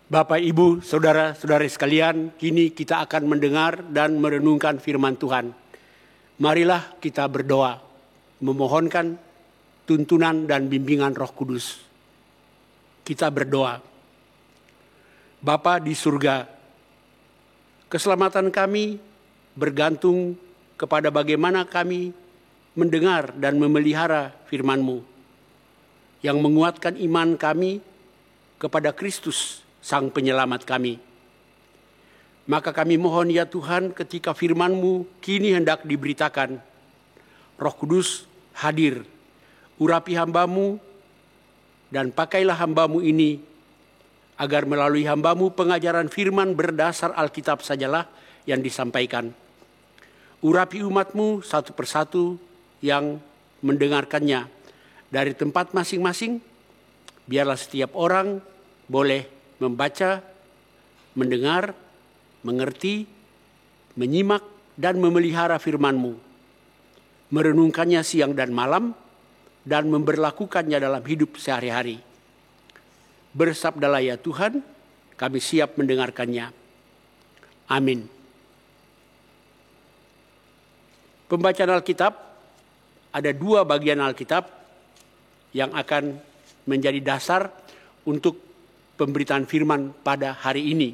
Bapak, Ibu, Saudara-saudari sekalian, kini kita akan mendengar dan merenungkan firman Tuhan. Marilah kita berdoa, memohonkan tuntunan dan bimbingan Roh Kudus. Kita berdoa. Bapa di surga, keselamatan kami bergantung kepada bagaimana kami mendengar dan memelihara firman-Mu yang menguatkan iman kami kepada Kristus, Sang Penyelamat kami. Maka kami mohon ya Tuhan, ketika firman-Mu kini hendak diberitakan, Roh Kudus hadir, urapi hamba-Mu dan pakailah hamba-Mu ini, agar melalui hamba-Mu pengajaran firman berdasar Alkitab sajalah yang disampaikan. Urapi umat-Mu satu persatu yang mendengarkannya dari tempat masing-masing, biarlah setiap orang boleh membaca, mendengar, mengerti, menyimak, dan memelihara firman-Mu, merenungkannya siang dan malam, dan memberlakukannya dalam hidup sehari-hari. Bersabdalah ya Tuhan, kami siap mendengarkannya. Amin. Pembacaan Alkitab, ada 2 bagian Alkitab yang akan menjadi dasar untuk pemberitaan firman pada hari ini.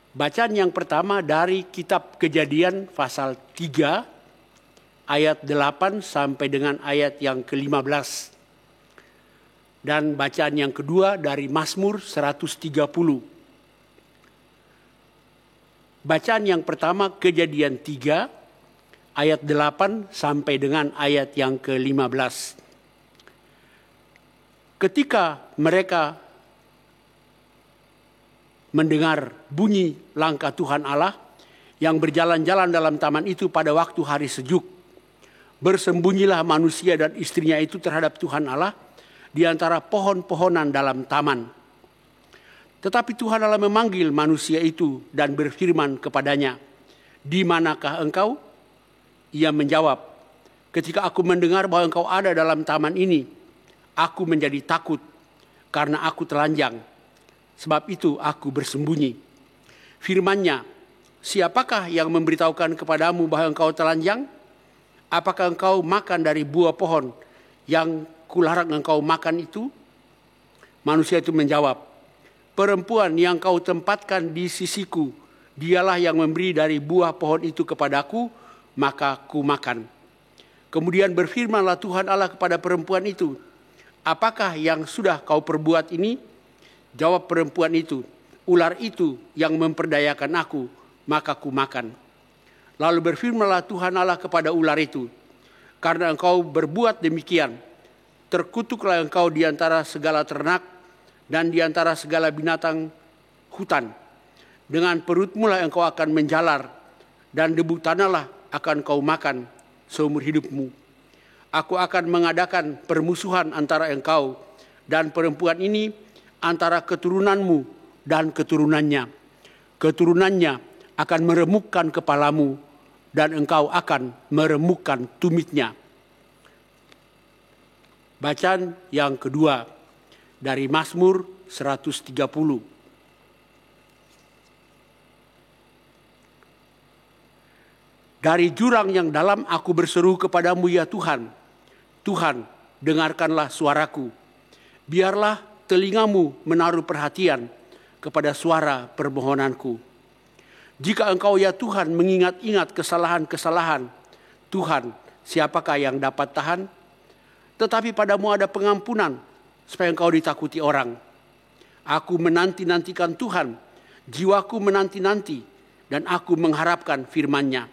Bacaan yang pertama dari kitab Kejadian pasal 3 ayat 8 sampai dengan ayat yang ke-15. Dan bacaan yang kedua dari Mazmur 130. Bacaan yang pertama Kejadian 3 ayat 8 sampai dengan ayat yang ke-15. Ketika mereka mendengar bunyi langkah Tuhan Allah yang berjalan-jalan dalam taman itu pada waktu hari sejuk, bersembunyilah manusia dan istrinya itu terhadap Tuhan Allah di antara pohon-pohonan dalam taman. Tetapi Tuhan Allah memanggil manusia itu dan berfirman kepadanya, "Di manakah engkau?" Ia menjawab, "Ketika aku mendengar bahwa engkau ada dalam taman ini, aku menjadi takut karena aku telanjang. Sebab itu aku bersembunyi." Firman-Nya, "Siapakah yang memberitahukan kepadamu bahwa engkau telanjang? Apakah engkau makan dari buah pohon yang kularang engkau makan itu?" Manusia itu menjawab, "Perempuan yang kau tempatkan di sisiku, dialah yang memberi dari buah pohon itu kepadaku, maka ku makan." Kemudian berfirmanlah Tuhan Allah kepada perempuan itu, "Apakah yang sudah kau perbuat ini?" Jawab perempuan itu, "Ular itu yang memperdayakan aku, maka ku makan." Lalu berfirmanlah Tuhan Allah kepada ular itu, "Karena engkau berbuat demikian, terkutuklah engkau di antara segala ternak dan di antara segala binatang hutan. Dengan perutmu lah engkau akan menjalar, dan debu tanahlah akan kau makan seumur hidupmu. Aku akan mengadakan permusuhan antara engkau dan perempuan ini, antara keturunanmu dan keturunannya. Keturunannya akan meremukkan kepalamu, dan engkau akan meremukkan tumitnya." Bacaan yang kedua dari Mazmur 130. "Dari jurang yang dalam aku berseru kepadamu ya Tuhan. Tuhan, dengarkanlah suaraku. Biarlah telingamu menaruh perhatian kepada suara permohonanku. Jika engkau ya Tuhan mengingat-ingat kesalahan-kesalahan, Tuhan, siapakah yang dapat tahan? Tetapi padamu ada pengampunan, supaya engkau ditakuti orang. Aku menanti-nantikan Tuhan, jiwaku menanti-nanti, dan aku mengharapkan firman-Nya.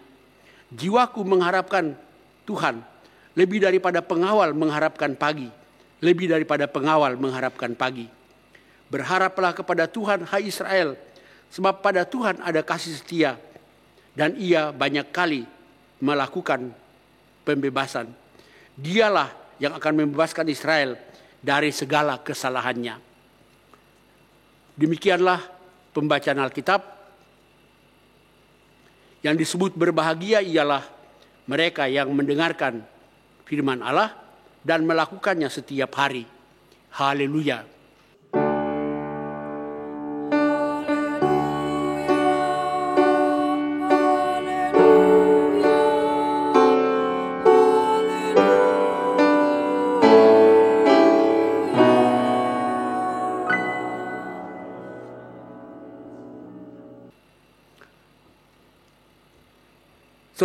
Jiwaku mengharapkan Tuhan, lebih daripada pengawal mengharapkan pagi, lebih daripada pengawal mengharapkan pagi. Berharaplah kepada Tuhan, hai Israel, sebab pada Tuhan ada kasih setia, dan Ia banyak kali melakukan pembebasan. Dialah yang akan membebaskan Israel dari segala kesalahannya." Demikianlah pembacaan Alkitab. Yang disebut berbahagia ialah mereka yang mendengarkan firman Allah dan melakukannya setiap hari. Haleluya.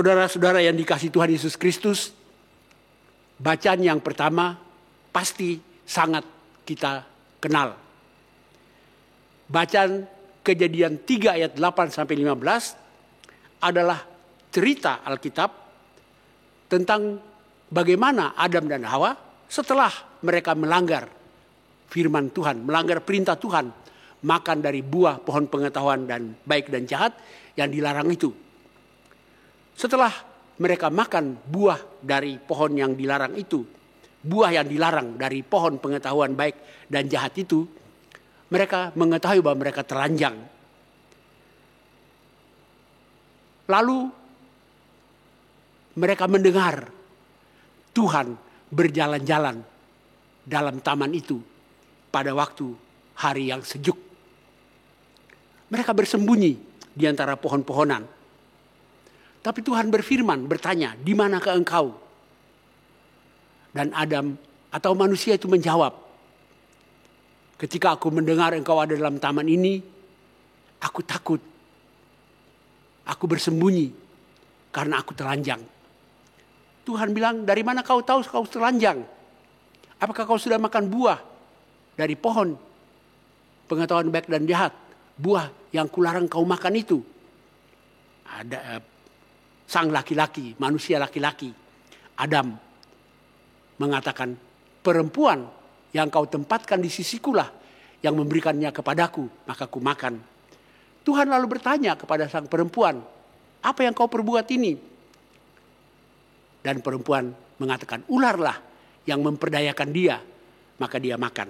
Saudara-saudara yang dikasihi Tuhan Yesus Kristus, bacaan yang pertama pasti sangat kita kenal. Bacaan Kejadian 3 ayat 8 sampai 15 adalah cerita Alkitab tentang bagaimana Adam dan Hawa setelah mereka melanggar firman Tuhan, melanggar perintah Tuhan, makan dari buah pohon pengetahuan dan baik dan jahat yang dilarang itu. Setelah mereka makan buah dari pohon yang dilarang itu, buah yang dilarang dari pohon pengetahuan baik dan jahat itu, mereka mengetahui bahwa mereka telanjang. Lalu mereka mendengar Tuhan berjalan-jalan dalam taman itu pada waktu hari yang sejuk. Mereka bersembunyi di antara pohon-pohonan. Tapi Tuhan berfirman, bertanya, "Di manakah engkau?" Dan Adam atau manusia itu menjawab, "Ketika aku mendengar engkau ada dalam taman ini, aku takut. Aku bersembunyi karena aku telanjang." Tuhan bilang, "Dari mana kau tahu kau telanjang? Apakah kau sudah makan buah dari pohon pengetahuan baik dan jahat? Buah yang kularang kau makan itu." Ada sang laki-laki, manusia laki-laki, Adam, mengatakan, "Perempuan yang kau tempatkan di sisikulah yang memberikannya kepadaku, maka ku makan." Tuhan lalu bertanya kepada sang perempuan, "Apa yang kau perbuat ini?" Dan perempuan mengatakan, "Ularlah yang memperdayakan dia, maka dia makan."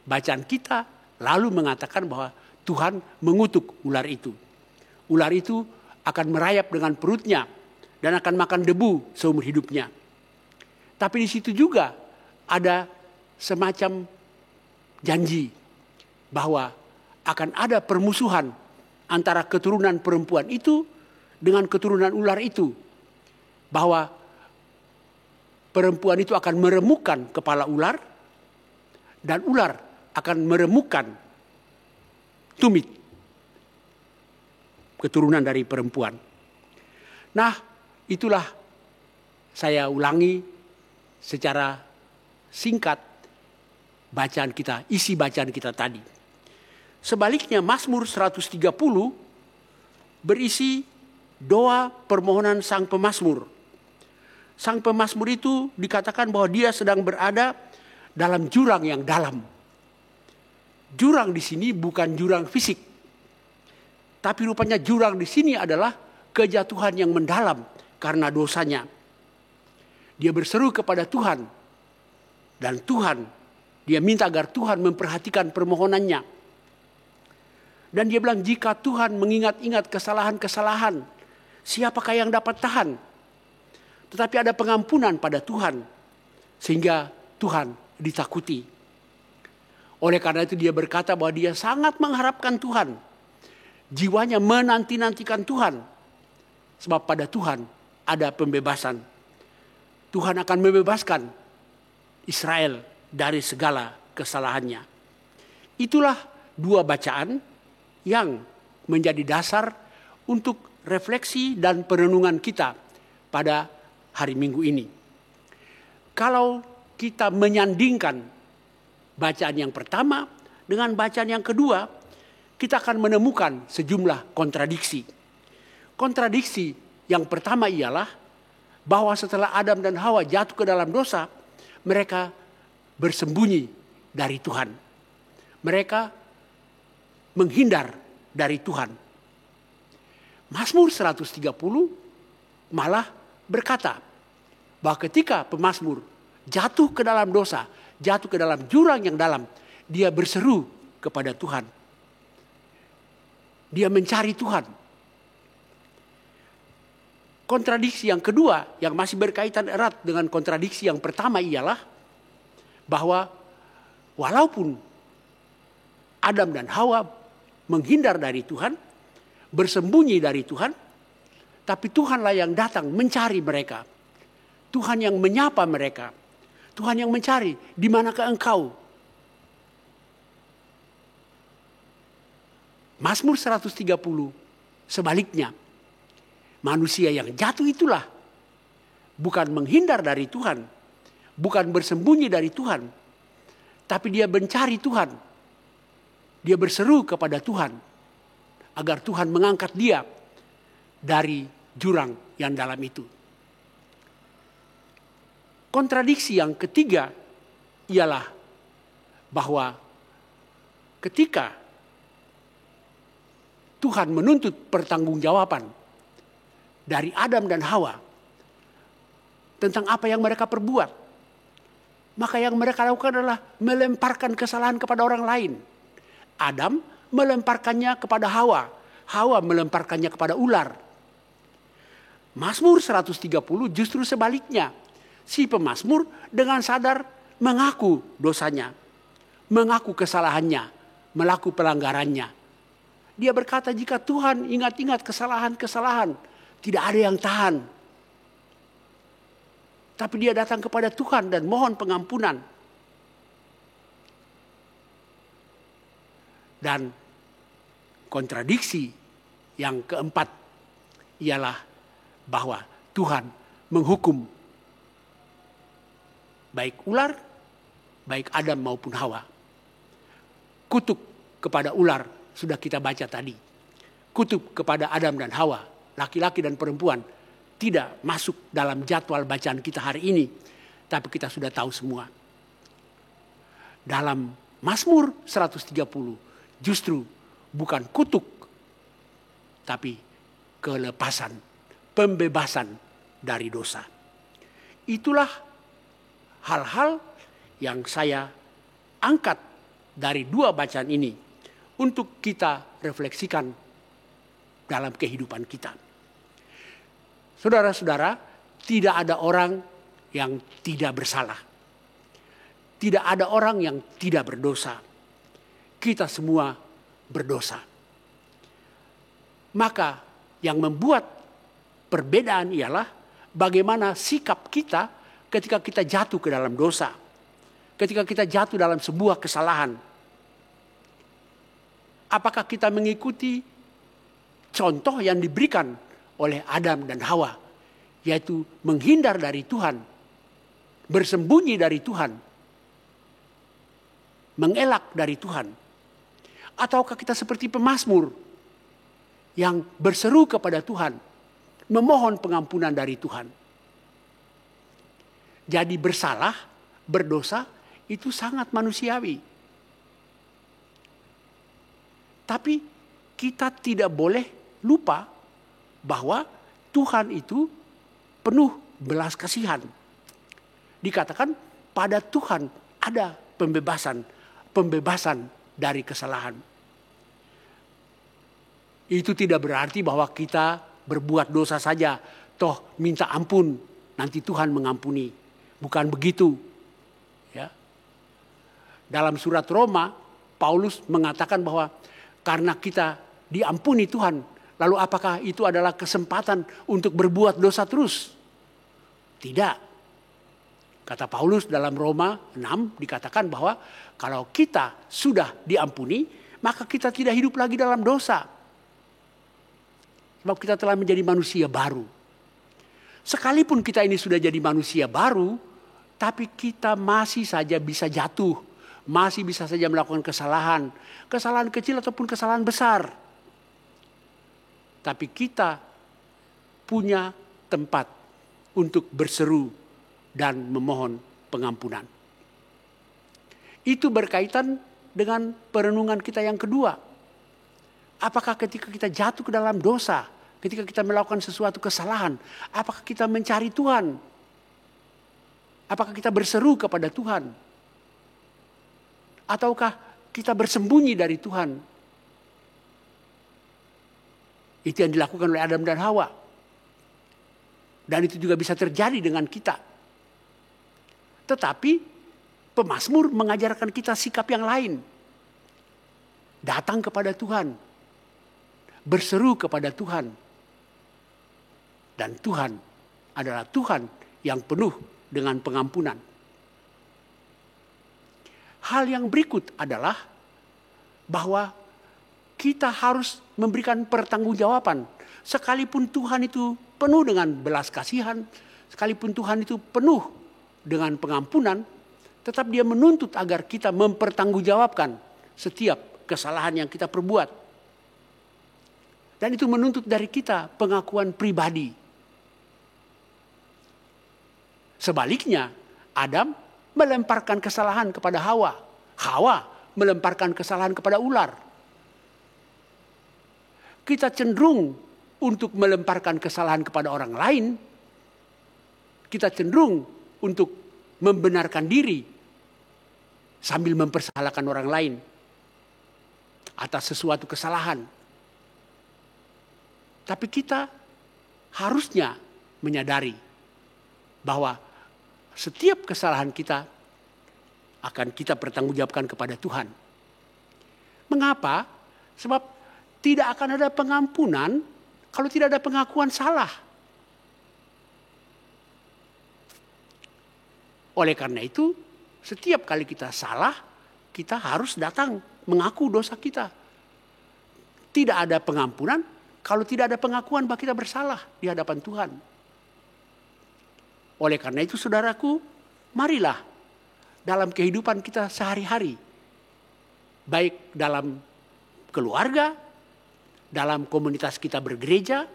Bacaan kita lalu mengatakan bahwa Tuhan mengutuk ular itu. Ular itu akan merayap dengan perutnya dan akan makan debu seumur hidupnya. Tapi di situ juga ada semacam janji bahwa akan ada permusuhan antara keturunan perempuan itu dengan keturunan ular itu. Bahwa perempuan itu akan meremukkan kepala ular dan ular akan meremukkan tumit keturunan dari perempuan. Nah, itulah saya ulangi secara singkat bacaan kita, isi bacaan kita tadi. Sebaliknya Mazmur 130 berisi doa permohonan sang pemazmur. Sang pemazmur itu dikatakan bahwa dia sedang berada dalam jurang yang dalam. Jurang di sini bukan jurang fisik, tapi rupanya jurang di sini adalah kejatuhan yang mendalam karena dosanya. Dia berseru kepada Tuhan dan dia minta agar Tuhan memperhatikan permohonannya. Dan dia bilang, "Jika Tuhan mengingat-ingat kesalahan-kesalahan, siapakah yang dapat tahan?" Tetapi ada pengampunan pada Tuhan, sehingga Tuhan ditakuti. Oleh karena itu dia berkata bahwa dia sangat mengharapkan Tuhan. Jiwanya menanti-nantikan Tuhan. Sebab pada Tuhan ada pembebasan. Tuhan akan membebaskan Israel dari segala kesalahannya. Itulah dua bacaan yang menjadi dasar untuk refleksi dan perenungan kita pada hari Minggu ini. Kalau kita menyandingkan bacaan yang pertama dengan bacaan yang kedua, kita akan menemukan sejumlah kontradiksi. Kontradiksi yang pertama ialah bahwa setelah Adam dan Hawa jatuh ke dalam dosa, mereka bersembunyi dari Tuhan. Mereka menghindar dari Tuhan. Mazmur 130 malah berkata bahwa ketika pemazmur jatuh ke dalam dosa, jatuh ke dalam jurang yang dalam, dia berseru kepada Tuhan. Dia mencari Tuhan. Kontradiksi yang kedua yang masih berkaitan erat dengan kontradiksi yang pertama ialah bahwa walaupun Adam dan Hawa menghindar dari Tuhan, bersembunyi dari Tuhan, tapi Tuhanlah yang datang mencari mereka. Tuhan yang menyapa mereka. Tuhan yang mencari, "Di manakah engkau?" Mazmur 130 sebaliknya Manusia yang jatuh itulah bukan menghindar dari Tuhan, bukan bersembunyi dari Tuhan, tapi dia mencari Tuhan. Dia berseru kepada Tuhan agar Tuhan mengangkat dia dari jurang yang dalam itu. Kontradiksi yang ketiga ialah bahwa ketika Tuhan menuntut pertanggungjawaban dari Adam dan Hawa tentang apa yang mereka perbuat, maka yang mereka lakukan adalah melemparkan kesalahan kepada orang lain. Adam melemparkannya kepada Hawa, Hawa melemparkannya kepada ular. Mazmur 130 justru sebaliknya. Si pemazmur dengan sadar mengaku dosanya, mengaku kesalahannya, melakukan pelanggarannya. Dia berkata, jika Tuhan ingat-ingat kesalahan-kesalahan, tidak ada yang tahan. Tapi dia datang kepada Tuhan dan mohon pengampunan. Dan kontradiksi yang keempat ialah bahwa Tuhan menghukum baik ular, baik Adam maupun Hawa. Kutuk kepada ular sudah kita baca tadi. Kutuk kepada Adam dan Hawa, laki-laki dan perempuan, tidak masuk dalam jadwal bacaan kita hari ini. Tapi kita sudah tahu semua. Dalam Mazmur 130 justru bukan kutuk, tapi kelepasan, pembebasan dari dosa. Itulah hal-hal yang saya angkat dari dua bacaan ini untuk kita refleksikan dalam kehidupan kita. Saudara-saudara, tidak ada orang yang tidak bersalah. Tidak ada orang yang tidak berdosa. Kita semua berdosa. Maka yang membuat perbedaan ialah bagaimana sikap kita ketika kita jatuh ke dalam dosa. Ketika kita jatuh dalam sebuah kesalahan. Apakah kita mengikuti contoh yang diberikan oleh Adam dan Hawa, yaitu menghindar dari Tuhan, bersembunyi dari Tuhan, mengelak dari Tuhan? Ataukah kita seperti pemazmur yang berseru kepada Tuhan, memohon pengampunan dari Tuhan? Jadi bersalah, berdosa itu sangat manusiawi. Tapi kita tidak boleh lupa bahwa Tuhan itu penuh belas kasihan. Dikatakan pada Tuhan ada pembebasan dari kesalahan. Itu tidak berarti bahwa kita berbuat dosa saja, toh minta ampun, nanti Tuhan mengampuni. Bukan begitu. Ya. Dalam surat Roma, Paulus mengatakan bahwa karena kita diampuni Tuhan, lalu apakah itu adalah kesempatan untuk berbuat dosa terus? Tidak. Kata Paulus dalam Roma 6 dikatakan bahwa kalau kita sudah diampuni, maka kita tidak hidup lagi dalam dosa. Sebab kita telah menjadi manusia baru. Sekalipun kita ini sudah jadi manusia baru, tapi kita masih saja bisa jatuh. Masih bisa saja melakukan kesalahan. Kesalahan kecil ataupun kesalahan besar. Tapi kita punya tempat untuk berseru dan memohon pengampunan. Itu berkaitan dengan perenungan kita yang kedua. Apakah ketika kita jatuh ke dalam dosa, ketika kita melakukan sesuatu kesalahan, apakah kita mencari Tuhan? Apakah kita berseru kepada Tuhan? Ataukah kita bersembunyi dari Tuhan? Itu yang dilakukan oleh Adam dan Hawa. Dan itu juga bisa terjadi dengan kita. Tetapi pemazmur mengajarkan kita sikap yang lain. Datang kepada Tuhan. Berseru kepada Tuhan. Dan Tuhan adalah Tuhan yang penuh dengan pengampunan. Hal yang berikut adalah bahwa kita harus memberikan pertanggungjawaban Sekalipun Tuhan itu penuh dengan belas kasihan, sekalipun Tuhan itu penuh dengan pengampunan, tetap dia menuntut agar kita mempertanggungjawabkan setiap kesalahan yang kita perbuat. Dan itu menuntut dari kita pengakuan pribadi. Sebaliknya, Adam melemparkan kesalahan kepada Hawa. Hawa melemparkan kesalahan kepada ular. Kita cenderung untuk melemparkan kesalahan kepada orang lain. Kita cenderung untuk membenarkan diri sambil mempersalahkan orang lain atas sesuatu kesalahan. Tapi kita harusnya menyadari bahwa setiap kesalahan kita akan kita pertanggungjawabkan kepada Tuhan. Mengapa? Sebab tidak akan ada pengampunan kalau tidak ada pengakuan salah. Oleh karena itu, setiap kali kita salah, kita harus datang mengaku dosa kita. Tidak ada pengampunan kalau tidak ada pengakuan bahwa kita bersalah di hadapan Tuhan. Oleh karena itu saudaraku, marilah dalam kehidupan kita sehari-hari, baik dalam keluarga, dalam komunitas kita bergereja,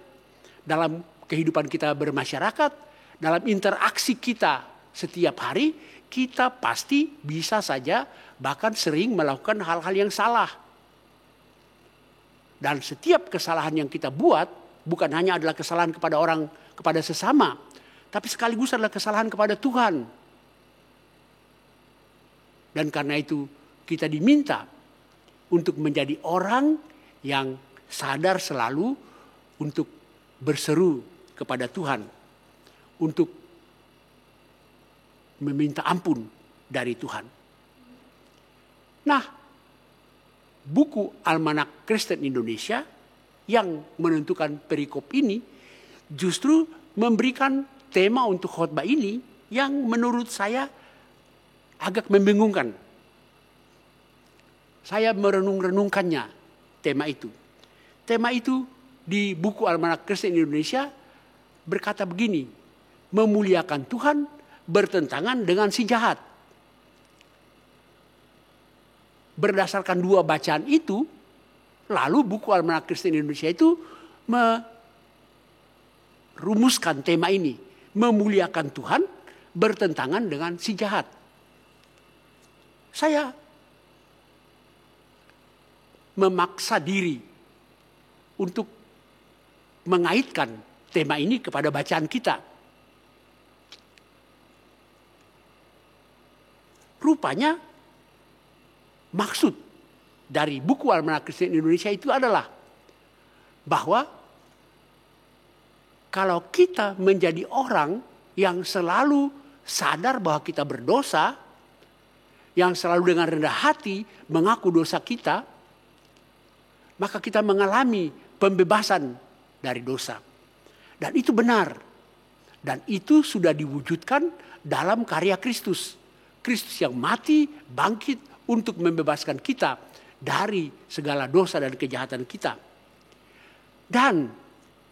dalam kehidupan kita bermasyarakat, dalam interaksi kita setiap hari, kita pasti bisa saja bahkan sering melakukan hal-hal yang salah. Dan setiap kesalahan yang kita buat bukan hanya adalah kesalahan kepada orang, kepada sesama, tapi sekaligus adalah kesalahan kepada Tuhan. Dan karena itu kita diminta untuk menjadi orang yang sadar selalu untuk berseru kepada Tuhan. Untuk meminta ampun dari Tuhan. Nah, buku Almanak Kristen Indonesia yang menentukan perikop ini justru memberikan tema untuk khotbah ini yang menurut saya agak membingungkan. Saya merenung-renungkannya tema itu. Tema itu di buku Almanak Kristen Indonesia berkata begini, memuliakan Tuhan bertentangan dengan si jahat. Berdasarkan dua bacaan itu, lalu buku Almanak Kristen Indonesia itu merumuskan tema ini. Memuliakan Tuhan bertentangan dengan si jahat. Saya memaksa diri untuk mengaitkan tema ini kepada bacaan kita. Rupanya maksud dari buku Almanak Kristen Indonesia itu adalah bahwa kalau kita menjadi orang yang selalu sadar bahwa kita berdosa, yang selalu dengan rendah hati mengaku dosa kita, maka kita mengalami pembebasan dari dosa. Dan itu benar. Dan itu sudah diwujudkan dalam karya Kristus. Kristus yang mati, bangkit untuk membebaskan kita dari segala dosa dan kejahatan kita. Dan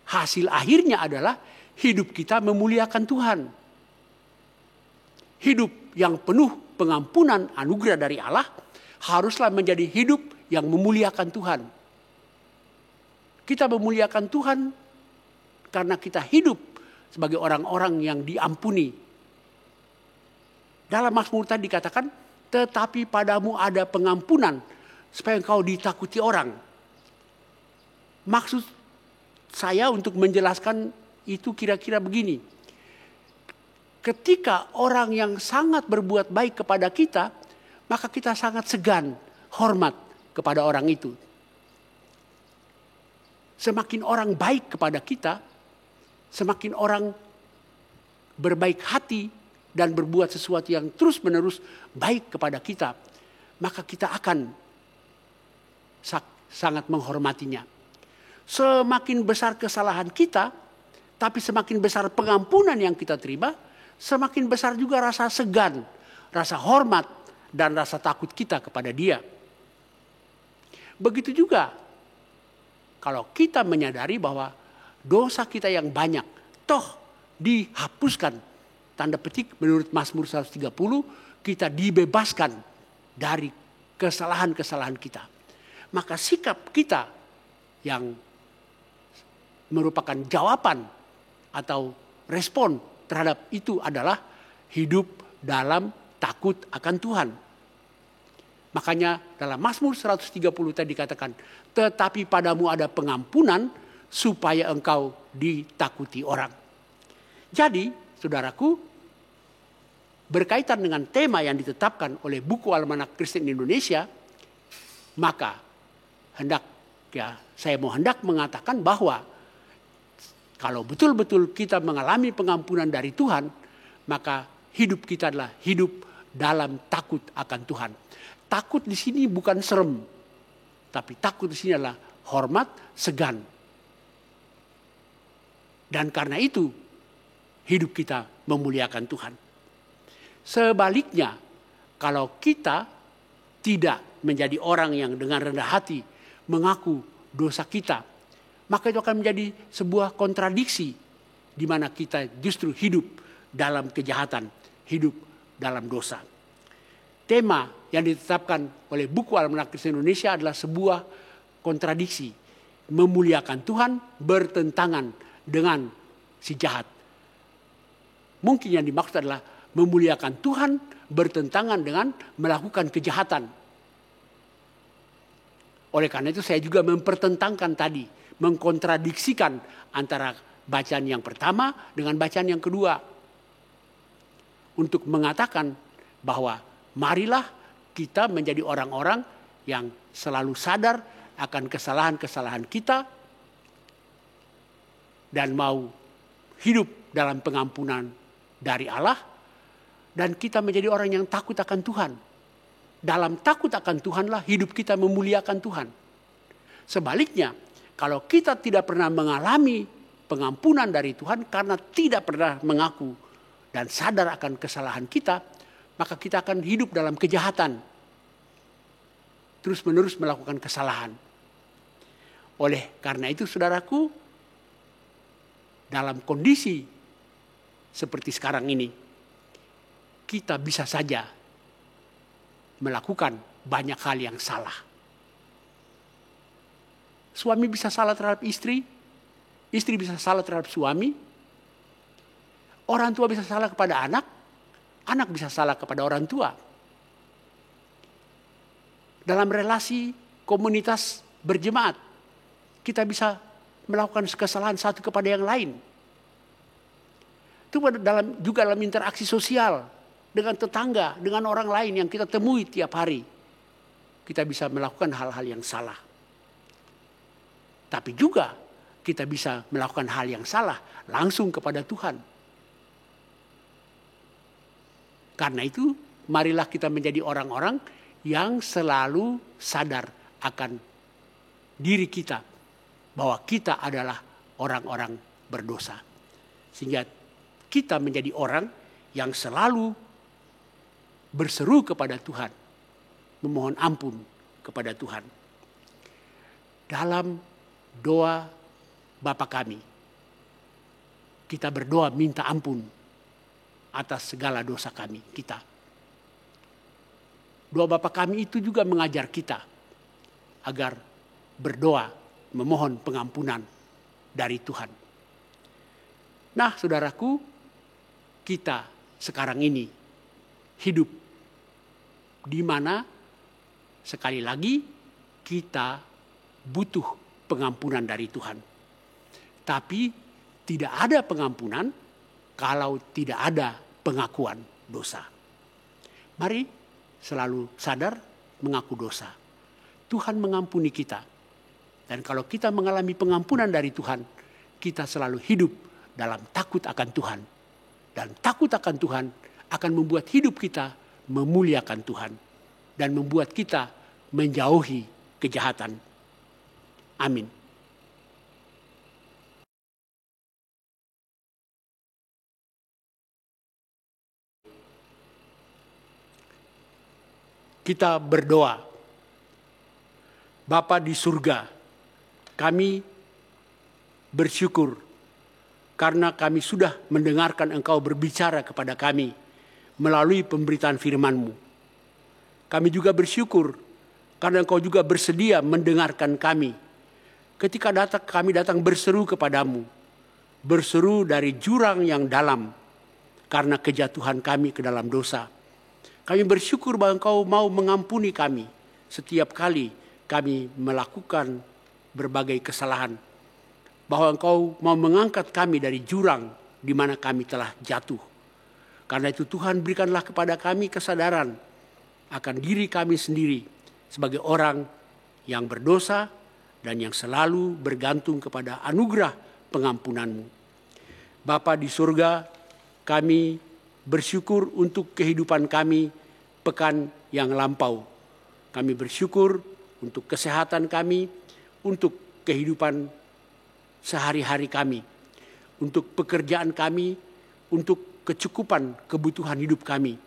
hasil akhirnya adalah hidup kita memuliakan Tuhan. Hidup yang penuh pengampunan anugerah dari Allah haruslah menjadi hidup yang memuliakan Tuhan. Kita memuliakan Tuhan karena kita hidup sebagai orang-orang yang diampuni. Dalam Mazmur tadi dikatakan, tetapi padamu ada pengampunan supaya engkau ditakuti orang. Maksud saya untuk menjelaskan itu kira-kira begini. Ketika orang yang sangat berbuat baik kepada kita, maka kita sangat segan, hormat kepada orang itu. Semakin orang baik kepada kita, semakin orang berbaik hati dan berbuat sesuatu yang terus-menerus baik kepada kita, maka kita akan sangat menghormatinya. Semakin besar kesalahan kita, tapi semakin besar pengampunan yang kita terima, semakin besar juga rasa segan, rasa hormat, dan rasa takut kita kepada Dia. Begitu juga kalau kita menyadari bahwa dosa kita yang banyak toh dihapuskan. Tanda petik menurut Mazmur 130 kita dibebaskan dari kesalahan-kesalahan kita. Maka sikap kita yang merupakan jawaban atau respon terhadap itu adalah hidup dalam takut akan Tuhan. Makanya dalam Mazmur 130 tadi dikatakan, tetapi padamu ada pengampunan supaya engkau ditakuti orang. Jadi, saudaraku, berkaitan dengan tema yang ditetapkan oleh buku Almanak Kristen Indonesia, maka saya mau mengatakan bahwa kalau betul-betul kita mengalami pengampunan dari Tuhan, maka hidup kita adalah hidup dalam takut akan Tuhan. Takut di sini bukan serem, tapi takut di sini adalah hormat, segan. Dan karena itu hidup kita memuliakan Tuhan. Sebaliknya, kalau kita tidak menjadi orang yang dengan rendah hati mengaku dosa kita, maka itu akan menjadi sebuah kontradiksi di mana kita justru hidup dalam kejahatan, hidup dalam dosa. Tema yang ditetapkan oleh buku Almanak Kristen Indonesia adalah sebuah kontradiksi. Memuliakan Tuhan bertentangan dengan si jahat. Mungkin yang dimaksud adalah memuliakan Tuhan bertentangan dengan melakukan kejahatan. Oleh karena itu saya juga mempertentangkan tadi, mengkontradiksikan antara bacaan yang pertama dengan bacaan yang kedua. Untuk mengatakan bahwa marilah kita menjadi orang-orang yang selalu sadar akan kesalahan-kesalahan kita dan mau hidup dalam pengampunan dari Allah, dan kita menjadi orang yang takut akan Tuhan. Dalam takut akan Tuhanlah hidup kita memuliakan Tuhan. Sebaliknya, kalau kita tidak pernah mengalami pengampunan dari Tuhan karena tidak pernah mengaku dan sadar akan kesalahan kita, maka kita akan hidup dalam kejahatan. Terus-menerus melakukan kesalahan. Oleh karena itu, saudaraku, dalam kondisi seperti sekarang ini, kita bisa saja melakukan banyak hal yang salah. Suami bisa salah terhadap istri, istri bisa salah terhadap suami, orang tua bisa salah kepada anak, anak bisa salah kepada orang tua. Dalam relasi komunitas berjemaat, kita bisa melakukan kesalahan satu kepada yang lain. Itu juga dalam interaksi sosial dengan tetangga, dengan orang lain yang kita temui tiap hari. Kita bisa melakukan hal-hal yang salah. Tapi juga kita bisa melakukan hal yang salah langsung kepada Tuhan. Karena itu, marilah kita menjadi orang-orang yang selalu sadar akan diri kita, bahwa kita adalah orang-orang berdosa. Sehingga kita menjadi orang yang selalu berseru kepada Tuhan, memohon ampun kepada Tuhan. Dalam doa Bapa kami, kita berdoa minta ampun atas segala dosa kita. Doa Bapa kami itu juga mengajar kita agar berdoa, memohon pengampunan dari Tuhan. Nah, saudaraku, kita sekarang ini hidup di mana sekali lagi kita butuh pengampunan dari Tuhan. Tapi tidak ada pengampunan kalau tidak ada pengakuan dosa. Mari selalu sadar mengaku dosa. Tuhan mengampuni kita. Dan kalau kita mengalami pengampunan dari Tuhan, kita selalu hidup dalam takut akan Tuhan. Dan takut akan Tuhan akan membuat hidup kita memuliakan Tuhan. Dan membuat kita menjauhi kejahatan. Amin. Kita berdoa. Bapa di surga, kami bersyukur karena kami sudah mendengarkan Engkau berbicara kepada kami melalui pemberitaan firman-Mu. Kami juga bersyukur karena Engkau juga bersedia mendengarkan kami. Ketika kami datang berseru kepadamu, berseru dari jurang yang dalam karena kejatuhan kami ke dalam dosa. Kami bersyukur bahwa Engkau mau mengampuni kami setiap kali kami melakukan berbagai kesalahan. Bahwa Engkau mau mengangkat kami dari jurang di mana kami telah jatuh. Karena itu Tuhan, berikanlah kepada kami kesadaran akan diri kami sendiri sebagai orang yang berdosa dan yang selalu bergantung kepada anugerah pengampunan-Mu. Bapa di surga, kami bersyukur untuk kehidupan kami pekan yang lampau. Kami bersyukur untuk kesehatan kami, untuk kehidupan sehari-hari kami, untuk pekerjaan kami, untuk kecukupan kebutuhan hidup kami.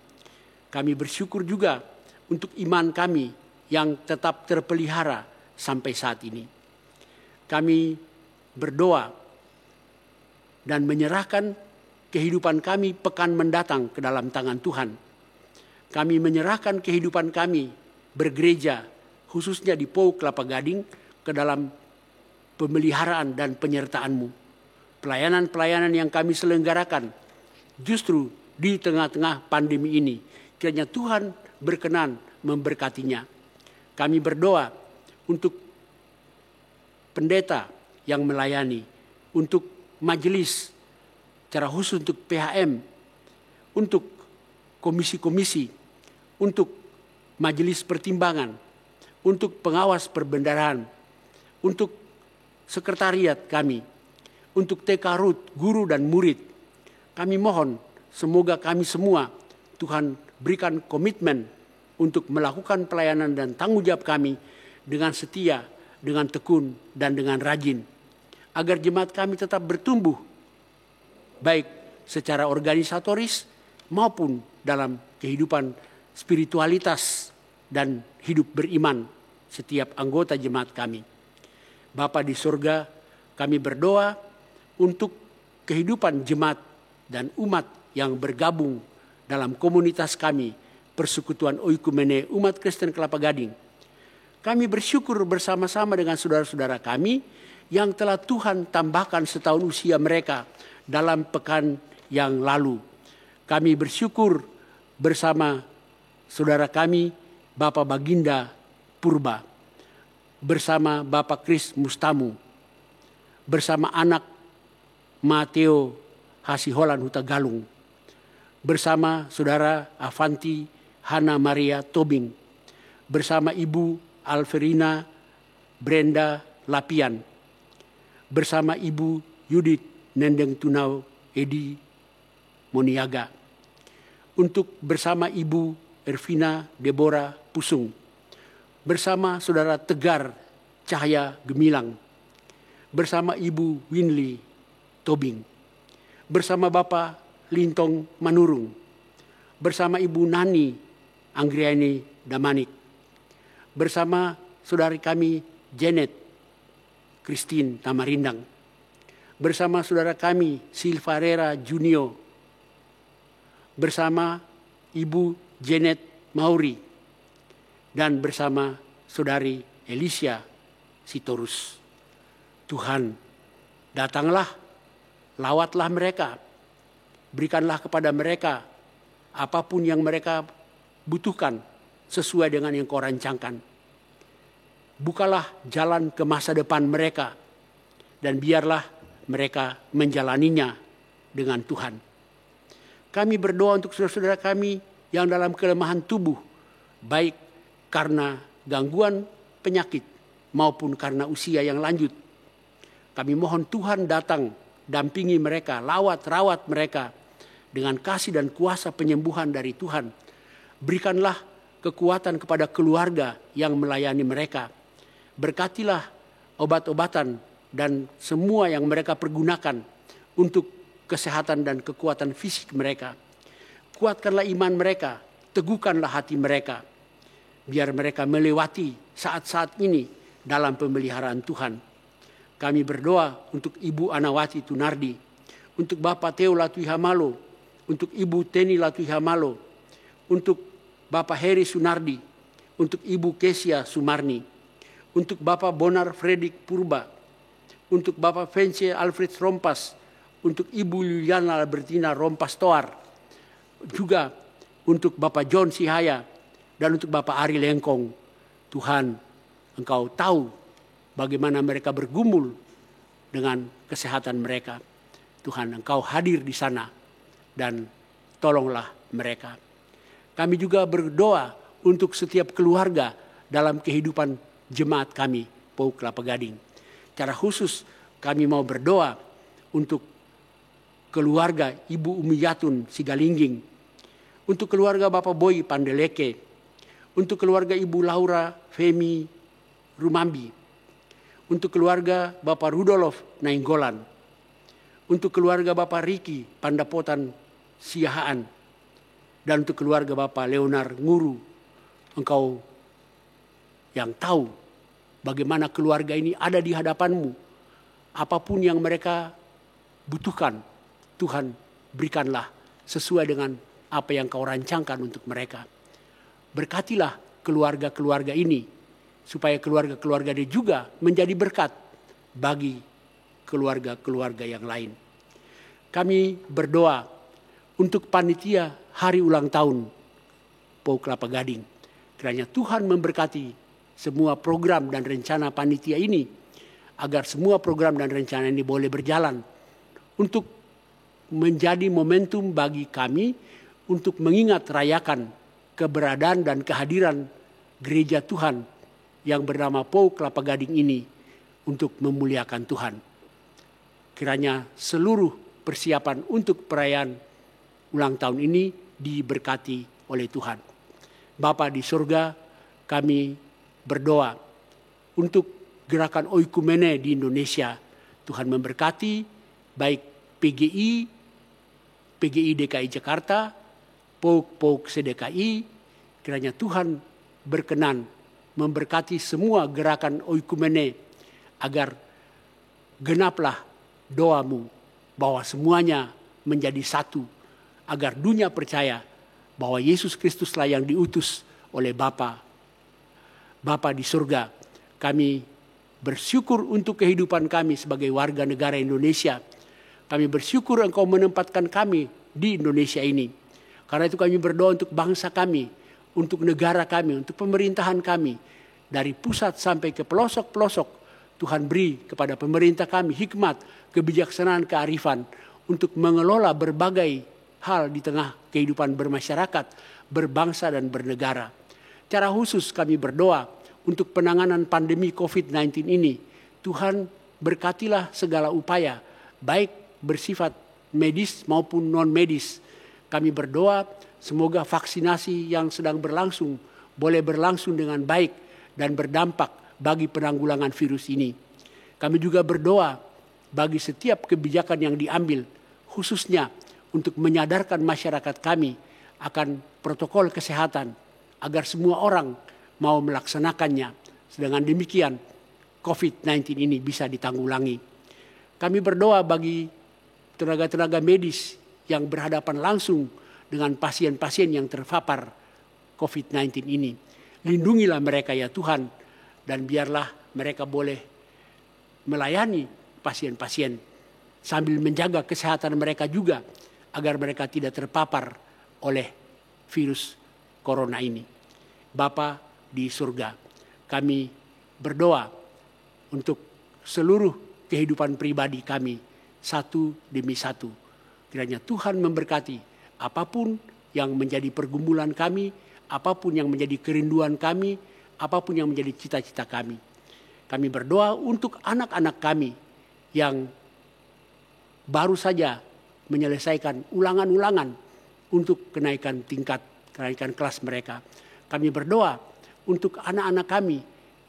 Kami bersyukur juga untuk iman kami yang tetap terpelihara sampai saat ini. Kami berdoa dan menyerahkan kehidupan kami pekan mendatang ke dalam tangan Tuhan. Kami menyerahkan kehidupan kami bergereja, khususnya di POU Kelapa Gading, ke dalam pemeliharaan dan penyertaan-Mu. Pelayanan-pelayanan yang kami selenggarakan justru di tengah-tengah pandemi ini, kiranya Tuhan berkenan memberkatinya. Kami berdoa untuk pendeta yang melayani, untuk majelis, secara khusus untuk PHM, untuk komisi-komisi, untuk majelis pertimbangan, untuk pengawas perbendaharaan, untuk sekretariat kami, untuk TK RUT, guru dan murid. Kami mohon semoga kami semua Tuhan berikan komitmen untuk melakukan pelayanan dan tanggung jawab kami dengan setia, dengan tekun dan dengan rajin. Agar jemaat kami tetap bertumbuh baik secara organisatoris maupun dalam kehidupan spiritualitas dan hidup beriman setiap anggota jemaat kami. Bapa di surga, kami berdoa untuk kehidupan jemaat dan umat yang bergabung dalam komunitas kami, Persekutuan Oikumene Umat Kristen Kelapa Gading. Kami bersyukur bersama-sama dengan saudara-saudara kami yang telah Tuhan tambahkan setahun usia mereka dalam pekan yang lalu. Kami bersyukur bersama saudara kami, Bapak Baginda Purba, bersama Bapak Kris Mustamu, bersama anak Mateo Hasiholan Huta Galung, bersama saudara Avanti Hana Maria Tobing, bersama Ibu Alverina Brenda Lapian, bersama Ibu Yudit Nendeng Tunau Edi Moniaga, untuk bersama Ibu Ervina Deborah Pusung, bersama saudara Tegar Cahaya Gemilang, bersama Ibu Winli Tobing, bersama Bapak Lintong Manurung, bersama Ibu Nani Anggriani Damanik, bersama saudari kami Janet Christine Tamarindang, bersama saudara kami Silvarera Junio, bersama Ibu Janet Mauri, dan bersama saudari Alicia Sitorus. Tuhan, datanglah, lawatlah mereka, berikanlah kepada mereka apapun yang mereka butuhkan sesuai dengan yang Kau rancangkan. Bukalah jalan ke masa depan mereka dan biarlah mereka menjalaninya dengan Tuhan. Kami berdoa untuk saudara-saudara kami yang dalam kelemahan tubuh, baik karena gangguan penyakit maupun karena usia yang lanjut. Kami mohon Tuhan datang, dampingi mereka, rawat mereka dengan kasih dan kuasa penyembuhan dari Tuhan. Berikanlah kekuatan kepada keluarga yang melayani mereka. Berkatilah obat-obatan dan semua yang mereka pergunakan untuk kesehatan dan kekuatan fisik mereka. Kuatkanlah iman mereka, teguhkanlah hati mereka, biar mereka melewati saat-saat ini dalam pemeliharaan Tuhan. Kami berdoa untuk Ibu Anawati Tunardi, untuk Bapak Teo Latui Hamalo, untuk Ibu Teni Latui Hamalo, untuk Bapak Heri Sunardi, untuk Ibu Kesia Sumarni, untuk Bapak Bonar Fredrik Purba, untuk Bapak Vence Alfred Rompas, untuk Ibu Liliana Albertina Rompas Toar, juga untuk Bapak John Sihaya, dan untuk Bapak Ari Lengkong. Tuhan, Engkau tahu bagaimana mereka bergumul dengan kesehatan mereka. Tuhan, Engkau hadir di sana dan tolonglah mereka. Kami juga berdoa untuk setiap keluarga dalam kehidupan jemaat kami, PAUK Kelapa Gading. Secara khusus kami mau berdoa untuk keluarga Ibu Umiyatun Sigalingging, untuk keluarga Bapak Boy Pandeleke, untuk keluarga Ibu Laura Femi Rumambi, untuk keluarga Bapak Rudolf Nainggolan, untuk keluarga Bapak Riki Pandapotan Siahaan, dan untuk keluarga Bapak Leonard Nguru. Engkau yang tahu bagaimana keluarga ini ada di hadapan-Mu. Apapun yang mereka butuhkan, Tuhan berikanlah sesuai dengan apa yang Kau rancangkan untuk mereka. Berkatilah keluarga-keluarga ini, supaya keluarga-keluarga dia juga menjadi berkat bagi keluarga-keluarga yang lain. Kami berdoa untuk panitia hari ulang tahun PAUK Kelapa Gading. Kiranya Tuhan memberkati semua program dan rencana panitia ini, agar semua program dan rencana ini boleh berjalan untuk menjadi momentum bagi kami untuk mengingat rayakan keberadaan dan kehadiran gereja Tuhan yang bernama PAUK Kelapa Gading ini untuk memuliakan Tuhan. Kiranya seluruh persiapan untuk perayaan ulang tahun ini diberkati oleh Tuhan. Bapa di surga, kami berdoa untuk gerakan oikumene di Indonesia. Tuhan memberkati baik PGI DKI Jakarta, PAUK CDKI. Kiranya Tuhan berkenan memberkati semua gerakan oikumene, agar genaplah doa-Mu bahwa semuanya menjadi satu, agar dunia percaya bahwa Yesus Kristuslah yang diutus oleh Bapa di surga. Kami bersyukur untuk kehidupan kami sebagai warga negara Indonesia. Kami bersyukur Engkau menempatkan kami di Indonesia ini. Karena itu kami berdoa untuk bangsa kami, untuk negara kami, untuk pemerintahan kami. Dari pusat sampai ke pelosok-pelosok, Tuhan beri kepada pemerintah kami hikmat, kebijaksanaan, kearifan untuk mengelola berbagai hal di tengah kehidupan bermasyarakat, berbangsa dan bernegara. Secara khusus kami berdoa untuk penanganan pandemi COVID-19 ini. Tuhan berkatilah segala upaya, baik bersifat medis maupun non-medis. Kami berdoa semoga vaksinasi yang sedang berlangsung boleh berlangsung dengan baik dan berdampak bagi penanggulangan virus ini. Kami juga berdoa bagi setiap kebijakan yang diambil, khususnya untuk menyadarkan masyarakat kami akan protokol kesehatan, agar semua orang mau melaksanakannya. Dengan demikian COVID-19 ini bisa ditanggulangi. Kami berdoa bagi tenaga-tenaga medis yang berhadapan langsung dengan pasien-pasien yang terpapar COVID-19 ini. Lindungilah mereka ya Tuhan, dan biarlah mereka boleh melayani pasien-pasien sambil menjaga kesehatan mereka juga, agar mereka tidak terpapar oleh virus corona ini. Bapa di surga, kami berdoa untuk seluruh kehidupan pribadi kami satu demi satu. Kiranya Tuhan memberkati apapun yang menjadi pergumulan kami, apapun yang menjadi kerinduan kami, apapun yang menjadi cita-cita kami. Kami berdoa untuk anak-anak kami yang baru saja menyelesaikan ulangan-ulangan untuk kenaikan kelas mereka. Kami berdoa untuk anak-anak kami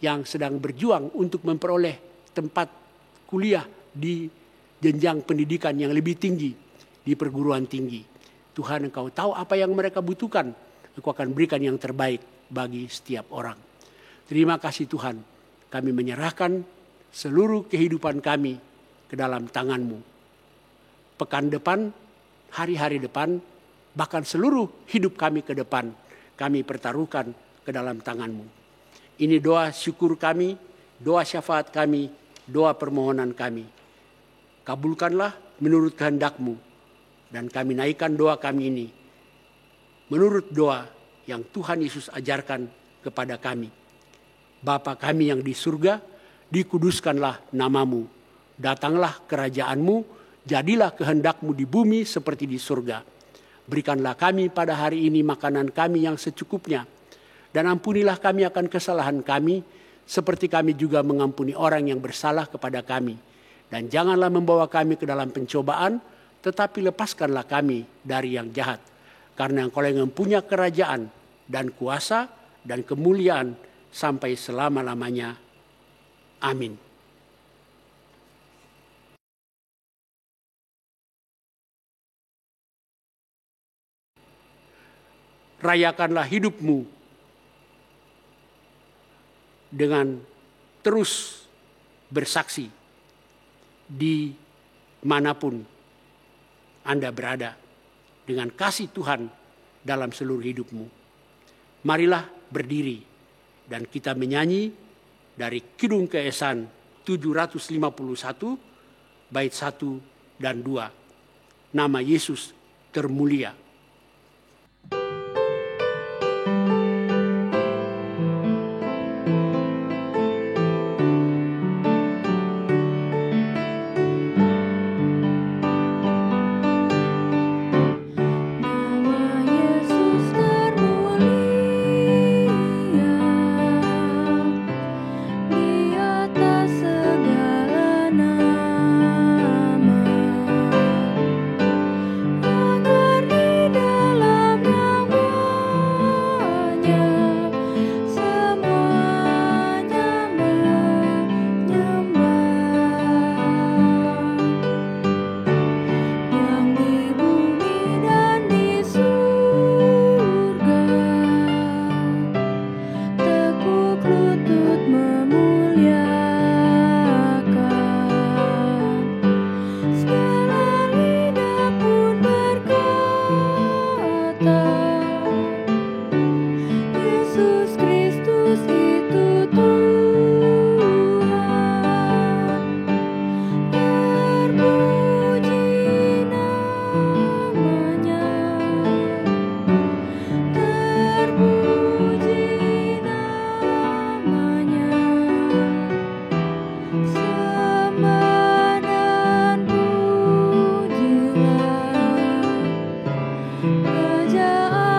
yang sedang berjuang untuk memperoleh tempat kuliah di jenjang pendidikan yang lebih tinggi, di perguruan tinggi. Tuhan, Engkau tahu apa yang mereka butuhkan. Engkau akan berikan yang terbaik bagi setiap orang. Terima kasih Tuhan. Kami menyerahkan seluruh kehidupan kami ke dalam tangan-Mu. Pekan depan, hari-hari depan, bahkan seluruh hidup kami ke depan, kami pertaruhkan ke dalam tangan-Mu. Ini doa syukur kami, doa syafaat kami, doa permohonan kami. Kabulkanlah menurut kehendak-Mu, dan kami naikkan doa kami ini menurut doa yang Tuhan Yesus ajarkan kepada kami. Bapa kami yang di surga, dikuduskanlah nama-Mu. Datanglah kerajaan-Mu, jadilah kehendak-Mu di bumi seperti di surga. Berikanlah kami pada hari ini makanan kami yang secukupnya. Dan ampunilah kami akan kesalahan kami, seperti kami juga mengampuni orang yang bersalah kepada kami. Dan janganlah membawa kami ke dalam pencobaan, tetapi lepaskanlah kami dari yang jahat. Karena Engkau yang mempunyai kerajaan dan kuasa dan kemuliaan sampai selama-lamanya. Amin. Rayakanlah hidupmu dengan terus bersaksi di manapun Anda berada, dengan kasih Tuhan dalam seluruh hidupmu. Marilah berdiri dan kita menyanyi dari Kidung Keesan 751 bait 1 dan 2. Nama Yesus termulia. Kerajaan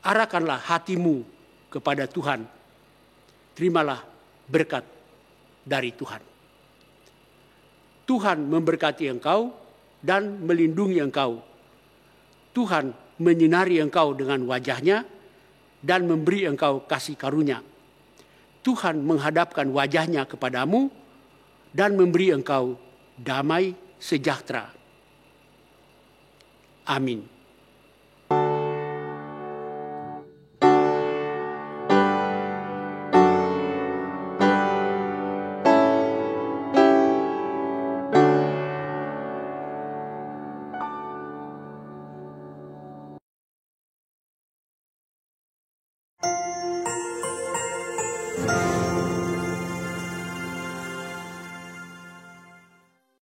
arahkanlah hatimu kepada Tuhan. Terimalah berkat dari Tuhan. Tuhan memberkati engkau dan melindungi engkau. Tuhan menyinari engkau dengan wajah-Nya dan memberi engkau kasih karunia. Tuhan menghadapkan wajah-Nya kepadamu dan memberi engkau damai sejahtera. Amin.